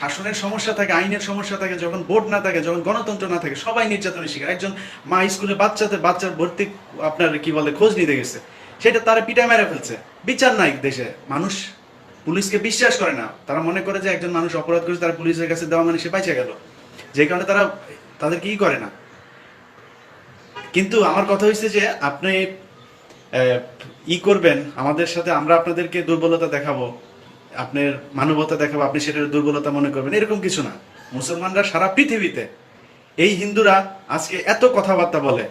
শাসনের সমস্যা থাকে, আইনের সমস্যা থাকে, যখন ভোট না থাকে, যখন গণতন্ত্র না থাকে, সবাই নির্যাতনের শিকার। একজন মা স্কুলে বাচ্চার ভর্তি আপনার কি বলে খোঁজ নিতে গেছে, সেটা তারা পিটায় মেরে ফেলছে। বিচার নাই দেশে, মানুষ পুলিশকে বিশ্বাস করে না। তারা মনে করে যে একজন মানুষ অপরাধ করেছে, তারা পুলিশের কাছে দেওয়া মানে সে পাইছে গেল, যে কারণে তারা তাদেরকে ই করে না। কিন্তু আমার কথা হচ্ছে যে আপনি ই করবেন আমাদের সাথে, আমরা আপনাদেরকে দুর্বলতা দেখাবো, আপনার মানবতা দেখাবো, আপনি সেটার দুর্বলতা মনে করবেন, এরকম কিছু না। মুসলমানরা সারা পৃথিবীতে, এই হিন্দুরা আজকে এত কথাবার্তা বলে,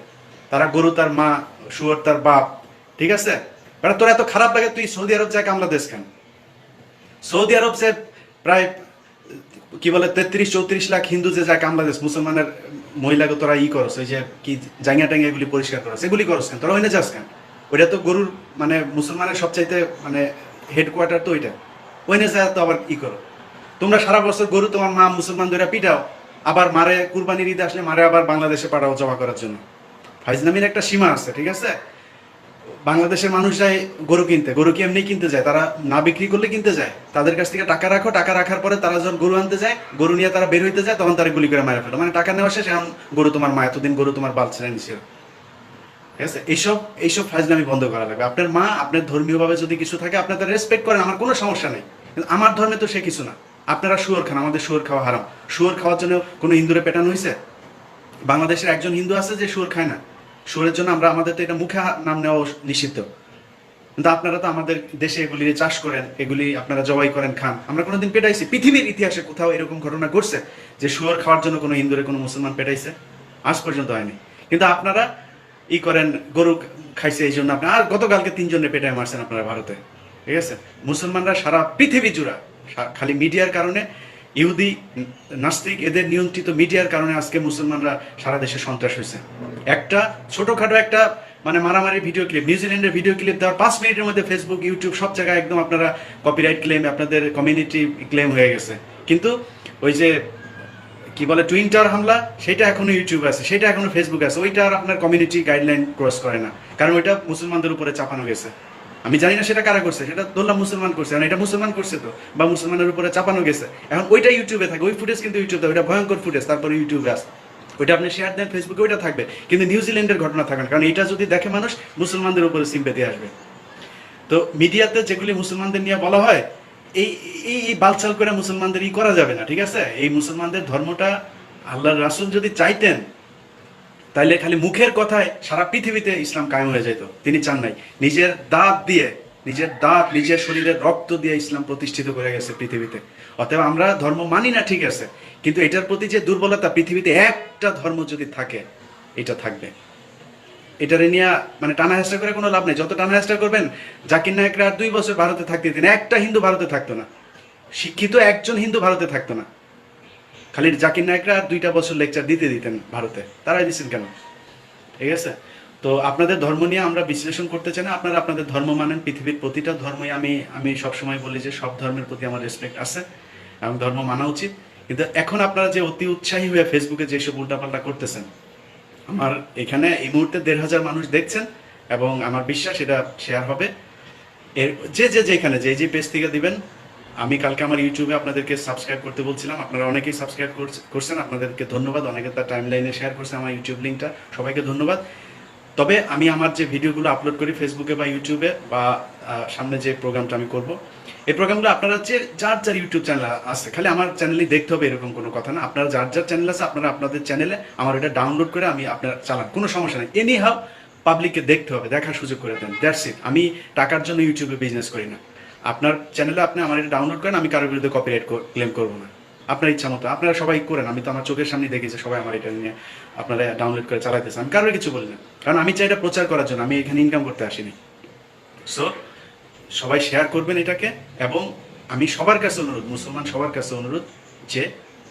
তারা গরু তার মা, শুয়োর তার বাপ, ঠিক আছে? এবার তোর এত খারাপ লাগে, তুই সৌদি আরব যায় কামলা দেশ কেন? সৌদি আরব যে প্রায় কি বলে 33-34 লাখ হিন্দু যে যায় কামলা দেশ, মুসলমানের মহিলাকে তোরা ই করস, ওই যে কি জাঙ্গা টাঙ্গা এগুলি পরিষ্কার করস, এগুলি করস কেন? তোরা ওইনে যাস কেন? ওইটা তো গরুর মানে মুসলমানের সবচাইতে মানে হেডকোয়ার্টার তো ওইটা, ওইনে যায় তো আবার ই করো। তোমরা সারা বছর গরু তোমার মা মুসলমান ধরে পিটাও, আবার মারে কুরবানির ঈদ আসলে মারে আবার বাংলাদেশে পাঠাও জমা করার জন্য। ফাইজলামির একটা সীমা আছে, ঠিক আছে? বাংলাদেশের মানুষ যায় গরু কিনতে, গরু কি এমনি কিনতে যায়? তারা না বিক্রি করলে কিনতে যায়। তাদের কাছ থেকে টাকা রাখো, টাকা রাখার পরে তারা যখন গরু আনতে যায়, গরু নিয়ে তারা বের হইতে যায়, তখন তারা গুলি করে মারা ফেলো। মানে টাকা নেওয়া শেষ, এখন গরু তোমার মা, এতদিন গরু তোমার বাল ছেড়ে নিছিল। ঠিক আছে? এইসব ফাজলামি বন্ধ করা লাগবে। আপনার মা, আপনার ধর্মীয়ভাবে যদি কিছু থাকে আপনার তারা রেসপেক্ট করেন, আমার কোনো সমস্যা নেই। কিন্তু আমার ধর্মে তো সে কিছু না। আপনারা শুয়োর খান, আমাদের শুয়োর খাওয়া হারাম। শুয়োর খাওয়ার জন্য কোনো হিন্দুরে পেটানো হয়েছে? বাংলাদেশের একজন হিন্দু আছে যে শুয়োর খায় না? শুয়োরের জন্য আমরা, আমাদের তো এটা মুখে নাম নেওয়া নিষিদ্ধ। কিন্তু আপনারা তো আমাদের দেশে এগুলি চাষ করেন, এগুলি আপনারা জবাই করেন, খান। আমরা কোনোদিন পেটাইছি? পৃথিবীর ইতিহাসে কোথাও এরকম ঘটনা ঘটছে যে শুয়োর খাওয়ার জন্য কোনো হিন্দুরে কোনো মুসলমান পেটাইছে? আজ পর্যন্ত হয়নি। কিন্তু আপনারা ই করেন, গরু খাইছে এই জন্য আপনার, আর গতকালকে 3 জনের পেটায় মারছেন আপনারা ভারতে। ঠিক আছে? মুসলমানরা সারা পৃথিবী জুড়া, খালি মিডিয়ার কারণে, ইহুদি নাস্তিক এদের নিয়ন্ত্রিত মিডিয়ার কারণে আজকে মুসলমানরা সারা দেশে সন্ত্রাস হয়েছে। একটা ছোটখাটো একটা মানে মারামারি ভিডিও ক্লিপ, নিউজিল্যান্ডের ভিডিও ক্লিপ দেওয়ার 5 মিনিটের মধ্যে ফেসবুক, ইউটিউব সব জায়গায় একদম আপনারা কপিরাইট ক্লেম, আপনাদের কমিউনিটি ক্লেম হয়ে গেছে। কিন্তু ওই যে কি বলে টুইন টাওয়ার হামলা, সেটা এখনো ইউটিউব আছে, সেটা এখনো ফেসবুক আছে, ওইটা আর আপনার কমিউনিটি গাইডলাইন ক্রস করে না, কারণ ওইটা মুসলমানদের উপরে চাপানো গেছে। আমি জানি না সেটা কারা করছে, সেটা ধরলাম মুসলমান করছে, কারণ এটা মুসলমান করছে তো, বা মুসলমানের উপরে চাপানো গেছে। এখন ওইটা ইউটিউবে থাকে, ওই ফুটেজ কিন্তু ইউটিউবে, ওইটা ভয়ঙ্কর ফুটেজ, তারপরে ইউটিউবে আসে, ওইটা আপনি শেয়ার দেন ফেসবুকে, ওইটা থাকবে। কিন্তু নিউজিল্যান্ডের ঘটনা থাকবে না, কারণ এটা যদি দেখে মানুষ, মুসলমানদের উপরে সিম্পেথি আসবে। তো মিডিয়াতে যেগুলি মুসলমানদের নিয়ে বলা হয়, এই এই বালচাল করে মুসলমানদের ই করা যাবে না, ঠিক আছে? এই মুসলমানদের ধর্মটা আল্লাহর রাসূল যদি চাইতেন, তাইলে খালি মুখের কথায় সারা পৃথিবীতে ইসলাম কায়েম হয়ে যেত। তিনি চান নাই। নিজের দাঁত দিয়ে, নিজের শরীরের রক্ত দিয়ে ইসলাম প্রতিষ্ঠিত করে গেছে পৃথিবীতে। অতএব আমরা ধর্ম মানি না, ঠিক আছে, কিন্তু এটার প্রতি যে দুর্বলতা, পৃথিবীতে একটা ধর্ম যদি থাকে এটা থাকবে। এটারে নিয়ে মানে টানা হেঁচড়া করে কোনো লাভ নেই। যত টানা হেঁচড়া করবেন, জাকির নায়েকরা আর 2 বছর ভারতে থাকতে দিতেন, একটা হিন্দু ভারতে থাকতো না, শিক্ষিত একজন হিন্দু ভারতে থাকতো না। খালি জাকির নায়েকরা আর 2টা বছর লেকচার দিতেন ভারতে, তারাই দিচ্ছেন কেন? ঠিক আছে? তো আপনাদের ধর্ম নিয়ে আমরা বিশ্লেষণ করতে চাই না, আপনারা আপনাদের ধর্ম মানেন। পৃথিবীর প্রতিটা ধর্মই, আমি সবসময় বলি যে সব ধর্মের প্রতি আমার রেসপেক্ট আছে এবং ধর্ম মানা উচিত। কিন্তু এখন আপনারা যে অতি উৎসাহী হয়ে ফেসবুকে যেসব উল্টাপাল্টা করতেছেন, আমার এখানে এই মুহূর্তে 1,500 মানুষ দেখছেন এবং আমার বিশ্বাস এটা শেয়ার হবে। এর যেখানে যে পেজ থেকে দিবেন, আমি কালকে আমার ইউটিউবে আপনাদেরকে সাবস্ক্রাইব করতে বলছিলাম, আপনারা অনেকেই সাবস্ক্রাইব করছেন, আপনাদেরকে ধন্যবাদ। অনেকে তার টাইম লাইনে শেয়ার করছে আমার ইউটিউব লিঙ্কটা, সবাইকে ধন্যবাদ। তবে আমি আমার যে ভিডিওগুলো আপলোড করি ফেসবুকে বা ইউটিউবে, বা সামনে যে প্রোগ্রামটা আমি করব, এই প্রোগ্রামগুলো আপনারা যে যার ইউটিউব চ্যানেল আছে, খালি আমার চ্যানেলেই দেখতে হবে এরকম কোনো কথা না। আপনারা যার চ্যানেল আছে, আপনারা আপনাদের চ্যানেলে আমার এটা ডাউনলোড করে আমি আপনার চালান, কোনো সমস্যা নেই। এনি হাউ পাবলিককে দেখতে হবে, দেখার সুযোগ করে দেন, দ্যাটস ইট। আমি টাকার জন্য ইউটিউবে বিজনেস করি না। আপনার চ্যানেলে আপনি আমার এটা ডাউনলোড করেন, আমি কারোর বিরুদ্ধে কপিরাইট ক্লেম করবো না। আপনার ইচ্ছা মতো আপনারা সবাই করেন, আমি তো আমার চোখের সামনে দেখেছি সবাই আমার এটা নিয়ে আপনারা ডাউনলোড করে চালাইতেছেন, আমি কারোর কিছু বলি না, কারণ আমি চাই এটা প্রচার করার জন্য, আমি এখানে ইনকাম করতে আসিনি। সো সবাই শেয়ার করবেন এটাকে। এবং আমি সবার কাছে অনুরোধ, মুসলমান সবার কাছে অনুরোধ, যে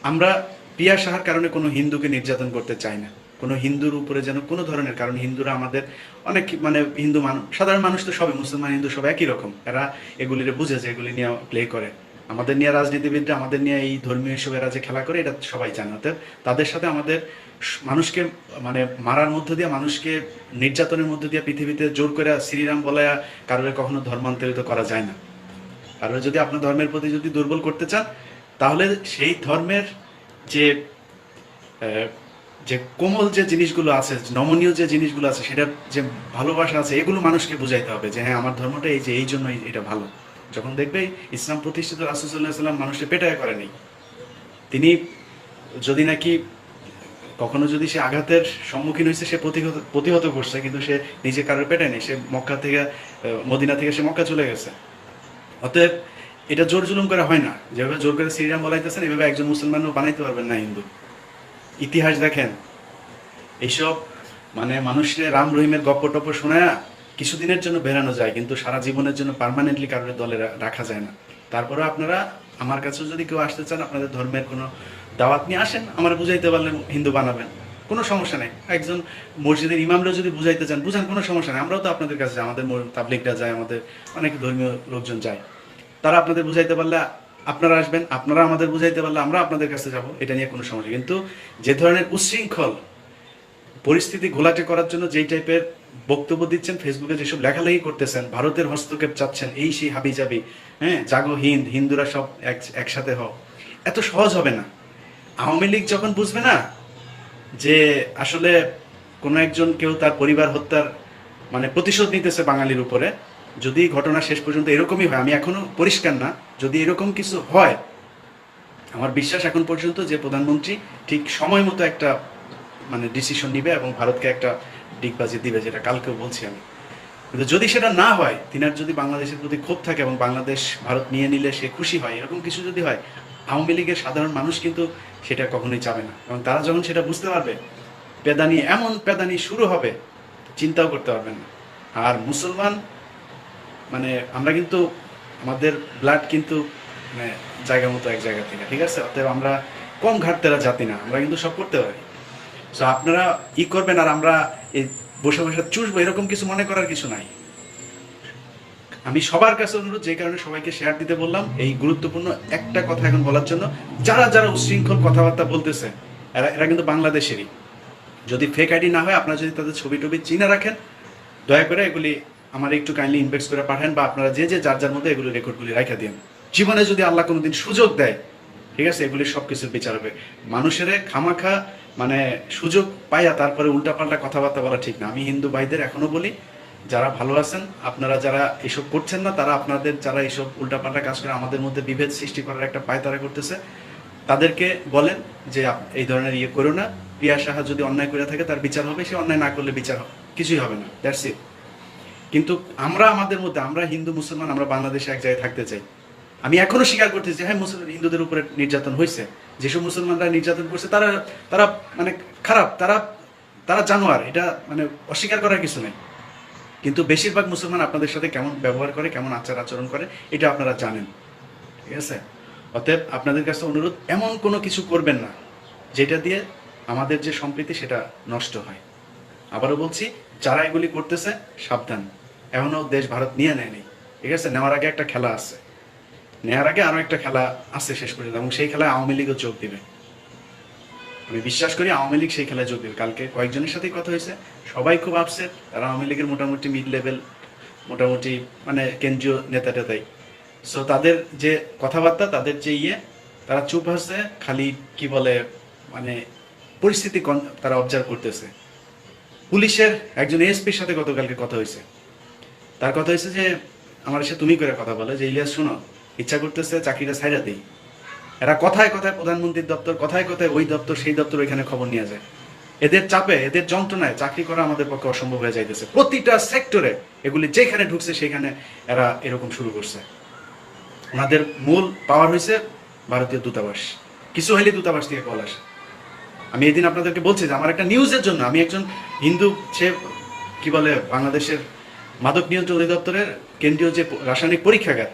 আমরা পিয়া সাহার কারণে কোনো হিন্দুকে নির্যাতন করতে চাই না, কোনো হিন্দুর উপরে যেন কোনো ধরনের, কারণ হিন্দুরা আমাদের অনেক মানে হিন্দু মানুষ, সাধারণ মানুষ তো সবাই, মুসলমান হিন্দু সব একই রকম, এরা এগুলিরে বুঝে যে এগুলি নিয়ে প্লে করে। আমাদের নিয়ে রাজনীতিবিদরা, আমাদের নিয়ে এই ধর্মীয় হিসেবে এরা যে খেলা করে, এটা সবাই জানে। অতএব তাদের সাথে আমাদের মানুষকে মানে মারার মধ্য দিয়ে, মানুষকে নির্যাতনের মধ্য দিয়ে, পৃথিবীতে জোর করে শ্রীরাম বলায়া কারোর কখনো ধর্মান্তরিত করা যায় না। কারণ যদি আপনার ধর্মের প্রতি যদি দুর্বল করতে চান, তাহলে সেই ধর্মের যে যে কোমল যে জিনিসগুলো আছে, নমনীয় যে জিনিসগুলো আছে, সেটার যে ভালোবাসা আছে, এগুলো মানুষকে বুঝাইতে হবে যে হ্যাঁ আমার ধর্মটা এই যে এই জন্যই এটা ভালো। যখন দেখবে ইসলাম প্রতিষ্ঠিত রাসূল সাল্লাল্লাহু আলাইহি ওয়াসাল্লাম মানুষকে পেটায় করেনি। তিনি যদি নাকি কখনো যদি সে আঘাতের সম্মুখীন হয়েছে, সে প্রতিহত করছে, কিন্তু সে নিজে কারোর পেটায় নেই। সে মক্কা থেকে মদিনা থেকে সে মক্কা চলে গেছে। অতএব এটা জোর জুলুম করে হয় না। যেভাবে জোর করে শ্রীরাম বলাইতেছেন, এভাবে একজন মুসলমানও বানাইতে পারবেন না হিন্দু। ইতিহাস দেখেন, এইসব মানে মানুষের রাম রহিমের গপ্প টপ্প শোনায় কিছুদিনের জন্য বেরানো যায়, কিন্তু সারা জীবনের জন্য পার্মানেন্টলি কারোর দলে রাখা যায় না। তারপরে আপনারা আমার কাছেও যদি কেউ আসতে চান, আপনাদের ধর্মের কোনো দাওয়াত নিয়ে আসেন, আমার বুঝাইতে পারলে হিন্দু বানাবেন, কোনো সমস্যা নেই। একজন মসজিদের ইমামরাও যদি বুঝাইতে চান, বুঝান, কোনো সমস্যা নেই। আমরাও তো আপনাদের কাছে যাই, আমাদের তাবলিগরা যায়, আমাদের অনেক ধর্মীয় লোকজন যায়। তারা আপনাদের বুঝাইতে পারলে আপনারা আসবেন, আপনারা আমাদের বুঝাইতে পারলে আমরা আপনাদের কাছে যাব, এটা নিয়ে কোনো সমস্যা। কিন্তু যে ধরনের উচ্ছৃঙ্খল পরিস্থিতি ঘোলাটে করার জন্য যেই টাইপের বক্তব্য দিচ্ছেন, ফেসবুকে যেসব লেখালেখি করতেছেন, ভারতের হস্তক্ষেপ চাচ্ছেন, এই সেই হাবি যাবি, হ্যাঁ জাগো হিন্দ, হিন্দুরা সব একসাথে হও, এত সহজ হবে না। আওয়ামী লীগ যখন বুঝবে না যে আসলে কোনো একজন কেউ তার পরিবার হত্যার মানে প্রতিশোধ নিতেছে বাঙালির উপরে, যদি ঘটনা শেষ পর্যন্ত এরকমই হয়, আমি এখনো পরিষ্কার না, যদি এরকম কিছু হয়, আমার বিশ্বাস এখন পর্যন্ত যে প্রধানমন্ত্রী ঠিক সময় মতো একটা মানে ডিসিশন নিবে এবং ভারতকে একটা ডিগবাজি দিবে, যেটা কালকেও বলছি আমি। কিন্তু যদি সেটা না হয়, তিনার যদি বাংলাদেশের প্রতি ক্ষোভ থাকে এবং বাংলাদেশ ভারত নিয়ে নিলে সে খুশি হয়, এরকম কিছু যদি হয়, আওয়ামী লীগের সাধারণ মানুষ কিন্তু সেটা কখনোই চাবে না। এবং তারা যখন সেটা বুঝতে পারবে, পেদানি এমন পেদানি শুরু হবে, চিন্তাও করতে পারবেন না। আর মুসলমান মানে আমরা কিন্তু আমাদের ব্লাড কিন্তু মানে জায়গা মতো এক জায়গা থেকে, ঠিক আছে? অতএব আমরা কম ঘাটতেরা জাতি না, আমরা কিন্তু সব করতে পারি। সো আপনারা করবেন, আর আমরা এই বসে বসে চুষবো এরকম কিছু মনে করার কিছু নাই। আমি সবার কাছে অনুরোধ, যে কারণে সবাইকে শেয়ার দিতে বললাম, এই গুরুত্বপূর্ণ একটা কথা এখন বলার জন্য। যারা যারা উচ্ছৃঙ্খল কথাবার্তা বলতেছে, এরা কিন্তু বাংলাদেশেরই। যদি ফেক আইডি না হয়, আপনারা যদি তাদের ছবি টবি চিনে রাখেন, দয়া করে এগুলি আমার একটু কাইন্ডলি ইনবক্স করে পাঠান, বা আপনারা যে যে যার যার মধ্যে এগুলি রেকর্ডগুলি রাখা দিন। জীবনে যদি আল্লাহ কোনোদিন সুযোগ দেয়, ঠিক আছে, এগুলি সব কিছুর বিচার হবে। মানুষের খামাখা মানে সুযোগ পাইয়া তারপরে উল্টাপাল্টা কথাবার্তা বলা ঠিক না। আমি হিন্দু ভাইদের এখনো বলি, যারা ভালো আছেন, আপনারা যারা এসব করছেন না, তারা আপনাদের যারা এইসব উল্টাপাল্টা কাজ করে আমাদের মধ্যে বিভেদ সৃষ্টি করার একটা পায়তারা করতেছে, তাদেরকে বলেন যে এই ধরনের ইয়ে করো না। প্রিয়া সাহা যদি অন্যায় করে থাকে, তার বিচার হবে, সে অন্যায় না করলে বিচার কিছুই হবে না, দ্যাটস ইট। কিন্তু আমরা আমাদের মধ্যে, আমরা হিন্দু মুসলমান, আমরা বাংলাদেশে এক জায়গায় থাকতে চাই। আমি এখনো স্বীকার করতেছি যে হ্যাঁ, মুসলমান হিন্দুদের উপরে নির্যাতন হয়েছে, যেসব মুসলমানরা নির্যাতন করছে তারা তারা মানে খারাপ, তারা তারা জানোয়ার, এটা মানে অস্বীকার করার কিছু নেই। কিন্তু বেশিরভাগ মুসলমান আপনাদের সাথে কেমন ব্যবহার করে, কেমন আচার আচরণ করে, এটা আপনারা জানেন, ঠিক আছে? অতএব আপনাদের কাছে অনুরোধ, এমন কোনো কিছু করবেন না যেটা দিয়ে আমাদের যে সম্প্রীতি সেটা নষ্ট হয়। আবারও বলছি, যারা এগুলি করতেছে সাবধান, এখনো দেশ ভারত নিয়ে নেয়নি, ঠিক আছে? নেওয়ার আগে একটা খেলা আছে, নেওয়ার আগে আরো একটা খেলা আছে শেষ পর্যন্ত, এবং সেই খেলায় আওয়ামী লীগও যোগ দিবে। আমি বিশ্বাস করি আওয়ামী লীগ সেই খেলায় যোগ দেবে। কালকে কয়েকজনের সাথেই কথা হয়েছে, সবাই খুব আপসেট। তারা আওয়ামী লীগের মোটামুটি মিড লেভেল, মোটামুটি মানে কেন্দ্রীয় নেতা টেতাই। সো তাদের যে কথাবার্তা, তাদের যে তারা চুপ আছে, খালি কি বলে মানে পরিস্থিতি তারা অবজার্ভ করতেছে। পুলিশের একজন এসপির সাথে গতকালকে কথা হয়েছে, তার কথা হয়েছে যে আমার এসে তুমি করে কথা বলে যে ইলিয়াস শোনো, ইচ্ছা করতেছে চাকরিটা ছাইড়া দিই। এরা কথায় কথায় প্রধানমন্ত্রীর দপ্তর, কথায় কথায় ওই দপ্তর সেই দপ্তর, ওইখানে খবর নিয়ে যায়। এদের চাপে, এদের যন্ত্রণায় চাকরি করা আমাদের পক্ষে অসম্ভব হয়ে যাইতেছে। প্রতিটা সেক্টরে এগুলি যেখানে ঢুকছে সেখানে এরা এরকম শুরু করছে। ওনাদের মূল পাওয়ার হয়েছে ভারতীয় দূতাবাস, কিছু হইলে দূতাবাস থেকে কল আসে। আমি এদিন আপনাদেরকে বলছি যে আমার একটা নিউজের জন্য, আমি একজন হিন্দু, সে কি বলে বাংলাদেশের মাদক নিয়ন্ত্রণ অধিদপ্তরের কেন্দ্রীয় যে রাসায়নিক পরীক্ষাগার,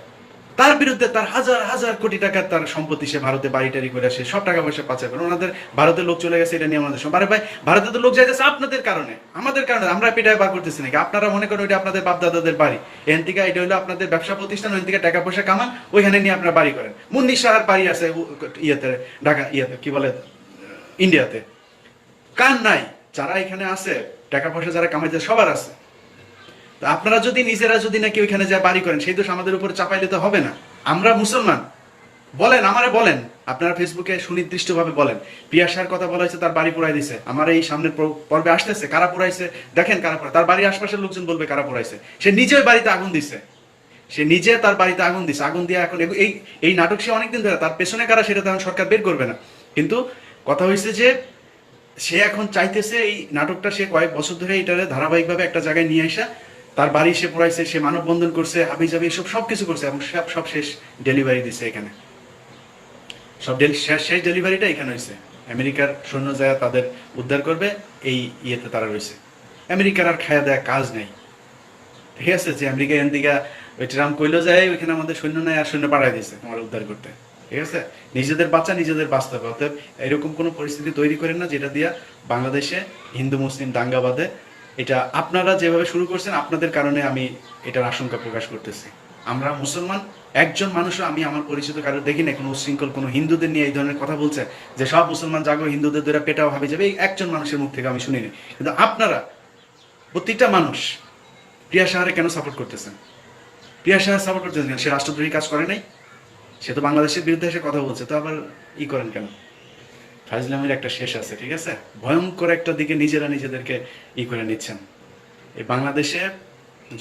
তার বিরুদ্ধে তার হাজার হাজার কোটি টাকার তার সম্পত্তি, সে ভারতে বাড়ি টাড়ি করে আসে, সব টাকা পয়সা পাচার করে। ওনাদের ভারতের লোক চলে গেছে, এটা নিয়ে আমাদের সবাই ভাই, ভারতে তো লোক যাইতেছে আপনাদের কারণে, আমাদের কারণে। আমরা পিঠায় বার করতেছি নাকি? আপনারা মনে করেন ওইটা আপনাদের বাপদাদাদের বাড়ি, এখান থেকে এটা হলো আপনাদের ব্যবসা প্রতিষ্ঠান, ওইখান থেকে টাকা পয়সা কামান, ওইখানে নিয়ে আপনারা বাড়ি করেন। মুন্নি সাহার বাড়ি আছে ইয়েতে, ঢাকা ইয়েতে কি বলে ইন্ডিয়াতে, কার নাই? যারা এখানে আছে, টাকা পয়সা যারা কামাইছে সবার আছে। আপনারা যদি নিজেরা যদি নাকি ওইখানে যা বাড়ি করেন, সেই দোষ আমাদের উপরে চাপাইলে তো হবে না। আমরা মুসলমান, বলেন, আমারে বলেন, আপনারা ফেসবুকে সুনির্দিষ্টভাবে বলেন। পিয়াসার কথা বলা হয়েছে, তার বাড়ি পোড়াই দিছে। আমার এই সামনের পর্বে আসতেছে, কারা পোড়াইছে দেখেন, কারা পোড়ায়, তার বাড়ির আশপাশের লোকজন বলবে কারা পোড়াইছে। সে নিজে ওই বাড়িতে আগুন দিছে, সে নিজে তার বাড়িতে আগুন দিছে। আগুন দিয়ে এখন এই এই নাটক সে অনেকদিন ধরে, তার পেছনে কারা সেটা তো এখন সরকার বের করবে না। কিন্তু কথা হয়েছে যে সে এখন চাইতেছে এই নাটকটা সে কয়েক বছর ধরে এটারে ধারাবাহিকভাবে একটা জায়গায় নিয়ে আসা, তার বাড়ি সে পোড়াইছে, সে মানববন্ধন করছে, হাবি জাবি সব সবকিছু করছে, এবং সব শেষ ডেলিভারি দিছে এখানে। সব শেষ ডেলিভারিটা এখানে হয়েছে। আমেরিকার সৈন্য যায় তাদের উদ্ধার করবে, এই ইয়েতে তারা রয়েছে। আমেরিকার আর খায়া দেয়া কাজ নেই, ঠিক আছে? যে আমেরিকা এখান থেকে ওই ট্রাম্প কইলো যায় ওইখানে আমাদের সৈন্য নাই, আর সৈন্য পাঠাই দিয়েছে তোমার উদ্ধার করতে, ঠিক আছে? নিজেদের বাচ্চা নিজেদের বাঁচতে হবে। অতএব এরকম কোনো পরিস্থিতি তৈরি করেন না যেটা দিয়া বাংলাদেশে হিন্দু মুসলিম দাঙ্গা বাঁধে। এটা আপনারা যেভাবে শুরু করছেন, আপনাদের কারণে আমি এটার আশঙ্কা প্রকাশ করতেছি। আমরা মুসলমান, একজন মানুষও আমি আমার পরিচিত কারো দেখি না কোনো উশৃঙ্খল কোনো হিন্দুদের নিয়ে এই ধরনের কথা বলছে যে সব মুসলমান জাগো, হিন্দুদের দ্বারা পেটাও ভাবি যাবে, এই একজন মানুষের মুখ থেকে আমি শুনিনি। কিন্তু আপনারা প্রতিটা মানুষ প্রিয়া সাহারে কেন সাপোর্ট করতেছেন? প্রিয়া সাহা সাপোর্ট করতেছেন কেন? সে রাষ্ট্রদ্রোহী কাজ করে নাই, সে তো বাংলাদেশের বিরুদ্ধে এসে কথা বলছে, তো আবার করেন কেন? ফাজলামের একটা শেষ আছে, ঠিক আছে? ভয়ঙ্কর একটা দিকে নিজেরা নিজেদেরকে করে নিচ্ছেন। এই বাংলাদেশে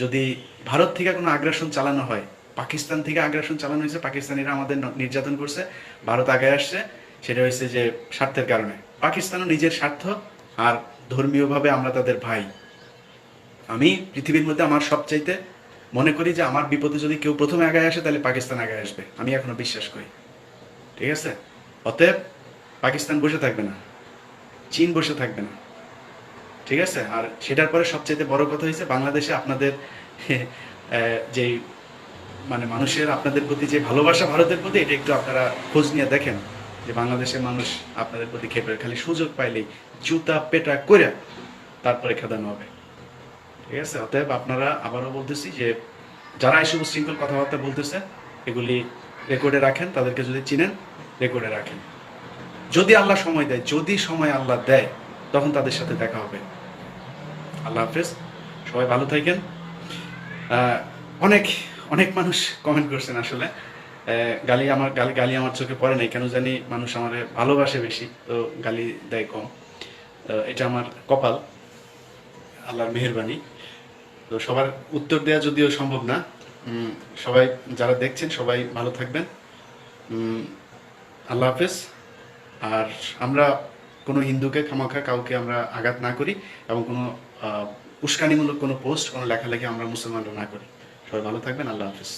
যদি ভারত থেকে কোনো আগ্রাসন চালানো হয়, পাকিস্তান থেকে আগ্রাসন চালানো হয়েছে, পাকিস্তানিরা আমাদের নির্যাতন করছে, ভারত আগে আসছে, সেটা হয়েছে যে স্বার্থের কারণে। পাকিস্তানও নিজের স্বার্থ, আর ধর্মীয়ভাবে আমরা তাদের ভাই। আমি পৃথিবীর মধ্যে আমার সবচাইতে মনে করি যে আমার বিপদে যদি কেউ প্রথমে আগে আসে তাহলে পাকিস্তান আগে আসবে, আমি এখনো বিশ্বাস করি, ঠিক আছে? অতএব পাকিস্তান বসে থাকবে না, চীন বসে থাকবে না, ঠিক আছে? আর সেটার পরে সবচেয়ে বড় কথা হয়েছে বাংলাদেশে আপনাদের যে মানে মানুষের আপনাদের প্রতি যে ভালোবাসা ভারতের প্রতি, এটা একটু আপনারা খোঁজ নিয়ে দেখেন যে বাংলাদেশের মানুষ আপনাদের প্রতি খেপে, খালি সুযোগ পাইলেই জুতা পেটা করে তারপরে খেদানো হবে, ঠিক আছে? অতএব আপনারা, আবারও বলতেছি যে যারা এই সমস্ত শৃঙ্খল কথাবার্তা বলতেছে এগুলি রেকর্ডে রাখেন, তাদেরকে যদি চিনেন রেকর্ডে রাখেন। যদি আল্লাহ সময় দেয়, যদি সময় আল্লাহ দেয়, তখন তাদের সাথে দেখা হবে। আল্লাহ হাফেজ, সবাই ভালো থাকেন। অনেক অনেক মানুষ কমেন্ট করছেন, আসলে গালি আমার চোখে পড়ে নাই, কেন জানি মানুষ আমার ভালোবাসে বেশি, তো গালি দেয় কম। এটা আমার কপাল, আল্লাহর মেহেরবানি। তো সবার উত্তর দেওয়া যদিও সম্ভব না। সবাই যারা দেখছেন সবাই ভালো থাকবেন। আল্লাহ হাফেজ। আর আমরা কোনো হিন্দুকে খামাখা কাউকে আমরা আঘাত না করি, এবং কোনো উস্কানিমূলক কোনো পোস্ট, কোনো লেখালেখি আমরা মুসলমানরা না করি। সবাই ভালো থাকবেন। আল্লাহ হাফেজ।